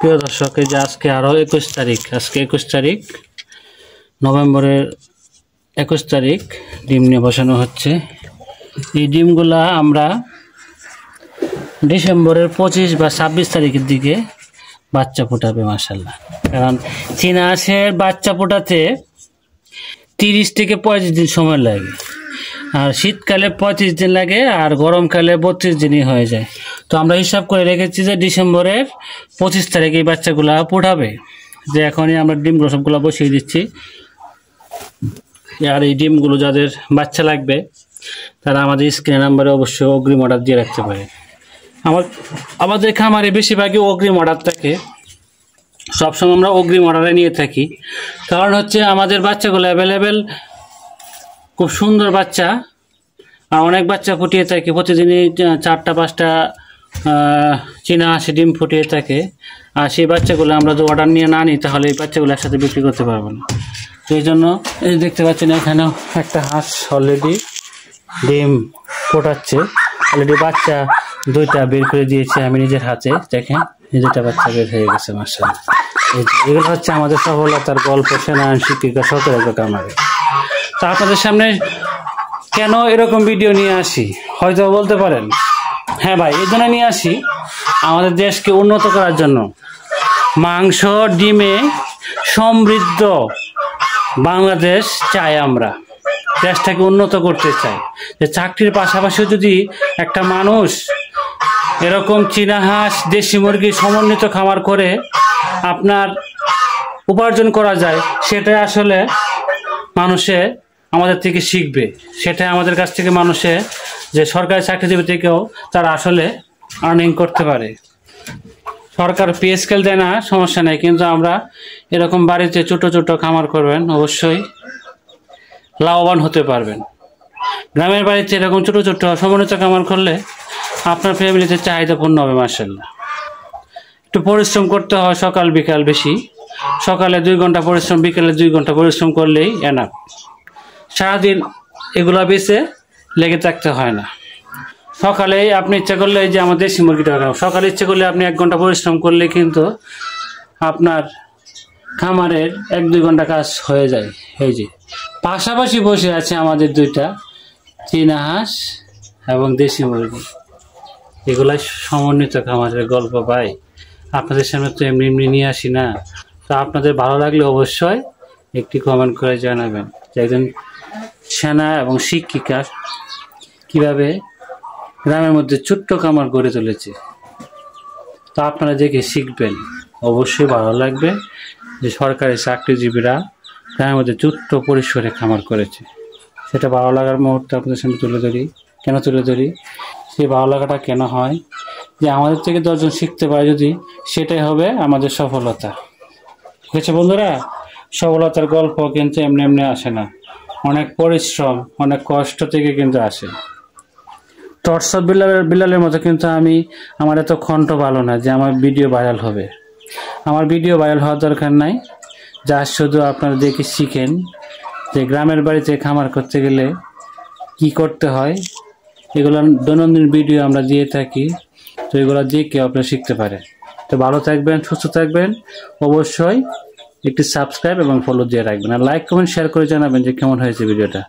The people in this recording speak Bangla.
প্রিয় দর্শক, এই যে আজকে আরও 21 তারিখ, আজকে 21 তারিখ নভেম্বরের 21 তারিখ ডিম নিয়ে বসানো হচ্ছে। এই ডিমগুলা আমরা ডিসেম্বরের 25 বা 26 তারিখের দিকে বাচ্চা ফোটাবে মাশাআল্লাহ। কারণ চীনা হাঁসের বাচ্চা ফোটাতে 30 থেকে 35 দিন সময় লাগে, আর শীতকালে 35 দিন লাগে, আর গরমকালে 32 দিনই হয়ে যায়। তো আমরা হিসাব করে রেখেছি যে ডিসেম্বরের 25 তারিখে এই বাচ্চাগুলা ফোটাবে। যে এখনই আমরা ডিমগুলো সবগুলো বসিয়ে দিচ্ছি। আর এই ডিমগুলো যাদের বাচ্চা লাগবে তারা আমাদের স্ক্রিন নাম্বারে অবশ্যই অগ্রিম অর্ডার দিয়ে রাখতে পারে। আমাদের খামারে বেশিরভাগই অগ্রিম অর্ডার থাকে, সবসময় আমরা অগ্রিম অর্ডারে নিয়ে থাকি। কারণ হচ্ছে আমাদের বাচ্চাগুলো অ্যাভেলেবেল, খুব সুন্দর বাচ্চা, আর অনেক বাচ্চা ফুটিয়ে থাকে। প্রতিদিনই 4টা-5টা চীনা হাঁসি ডিম ফুটিয়ে থাকে। আর সেই বাচ্চাগুলো আমরা যদি অর্ডার নিয়ে না নিই তাহলে এই বাচ্চাগুলো একসাথে বিক্রি করতে পারবো না। তো এই জন্য এই দেখতে পাচ্ছেন এখানেও একটা হাঁস অলরেডি ডিম ফোটাচ্ছে। অলরেডি বাচ্চা 2টা বের করে দিয়েছি আমি নিজের হাতে। দেখেন এই 2টা বাচ্চা বের হয়ে গেছে মাশাআল্লাহ। এগুলো হচ্ছে আমাদের সফলতার গল্প সেনায়ন শিক্ষিকা সতর্ক কামারে। তা আপনাদের সামনে কেন এরকম ভিডিও নিয়ে আসি হয়তো বলতে পারেন, হ্যাঁ ভাই, এই জন্য নিয়ে আসি আমাদের দেশকে উন্নত করার জন্য। মাংস ডিমে সমৃদ্ধ বাংলাদেশ চাই আমরা, দেশটাকে উন্নত করতে চাই। যে চাকরির পাশাপাশি যদি একটা মানুষ এরকম চীনা হাঁস দেশি মুরগি সমন্বিত খামার করে আপনার উপার্জন করা যায়, সেটা আসলে মানুষে আমাদের থেকে শিখবে। সেটা আমাদের কাছ থেকে মানুষে যে সরকারি চাকরিজীবী থেকেও তারা আসলে আর্নিং করতে পারে। সরকার পে স্কেল দেয় না, সমস্যা নেই, কিন্তু আমরা এরকম বাড়িতে ছোট ছোট খামার করবেন, অবশ্যই লাভবান হতে পারবেন। গ্রামের বাড়িতে এরকম ছোট ছোট সমন্বিত খামার করলে আপনার ফ্যামিলিতে চাহিদা পূর্ণ হবে মাশাআল্লাহ। একটু পরিশ্রম করতে হয়, সকাল বিকাল বেশি। সকালে 2 ঘন্টা পরিশ্রম, বিকালে 2 ঘন্টা পরিশ্রম করলেই এনাফ। সারাদিন এগুলা বেঁচে লেগে থাকতে হয় না। সকালে আপনি ইচ্ছা করলে, যে আমার দেশি মুরগিটা, সকালে ইচ্ছা করলে আপনি 1 ঘন্টা পরিশ্রম করলে কিন্তু আপনার খামারের 1-2 ঘন্টা কাজ হয়ে যায়। এই যে পাশাপাশি বসে আছে আমাদের 2টা চীনা হাঁস এবং দেশি মুরগি। এগুলাই সমন্বিত খামারের গল্প ভাই। আপনাদের সামনে তো এমনি এমনি নিয়ে আসি না। তো আপনাদের ভালো লাগলে অবশ্যই একটি কমেন্ট করে জানাবেন যে একজন সেনা এবং শিক্ষিকা কিভাবে গ্রামের মধ্যে ছোট্ট খামার গড়ে তুলেছে। তো আপনারা দেখে শিখবেন, অবশ্যই ভালো লাগবে যে সরকারি চাকরিজীবীরা গ্রামের মধ্যে ছোট্ট পরিসরে খামার করেছে। সেটা ভালো লাগার মুহূর্তে আপনাদের সামনে তুলে ধরি। কেন তুলে ধরি? সেই ভালো লাগাটা কেন হয় যে আমাদের থেকে 10 জন শিখতে পারে যদি, সেটাই হবে আমাদের সফলতা। ঠিক আছে বন্ধুরা, সফলতার গল্প কিন্তু এমনি এমনি আসে না, অনেক পরিশ্রম, অনেক কষ্ট থেকে কিন্তু আসে। টর্চর বিলালের মতো কিন্তু আমার এত কণ্ঠ ভালো না যে আমার ভিডিও ভাইরাল হবে। আমার ভিডিও ভাইরাল হওয়ার দরকার নাই, যা শুধু আপনারা দেখে শিখেন যে গ্রামের বাড়িতে খামার করতে গেলে কি করতে হয়। এগুলো দৈনন্দিন ভিডিও আমরা দিয়ে থাকি, তো এগুলো দেখে আপনারা শিখতে পারেন। তো ভালো থাকবেন, সুস্থ থাকবেন, অবশ্যই একটি সাবস্ক্রাইব এবং ফলো দিয়ে রাখবেন, আর লাইক কমেন্ট শেয়ার করে জানাবেন যে কেমন হয়েছে ভিডিওটা।